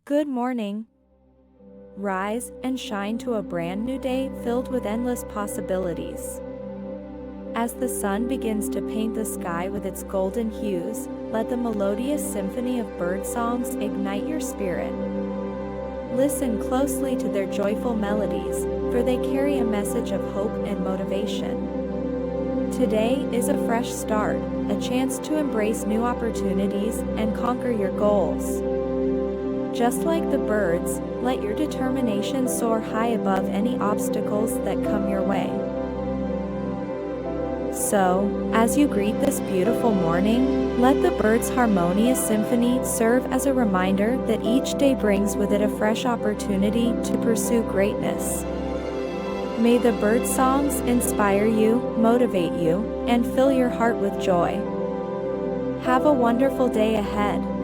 Good morning. Rise and shine to a brand new day filled with endless possibilities. As the sun begins to paint the sky with its golden hues, let the melodious symphony of bird songs ignite your spirit. Listen closely to their joyful melodies, for they carry a message of hope and motivation. Today is a fresh start, a chance to embrace new opportunities and conquer your goals. Just like the birds, let your determination soar high above any obstacles that come your way. So, as you greet this beautiful morning, let the birds' harmonious symphony serve as a reminder that each day brings with it a fresh opportunity to pursue greatness. May the bird songs inspire you, motivate you, and fill your heart with joy. Have a wonderful day ahead.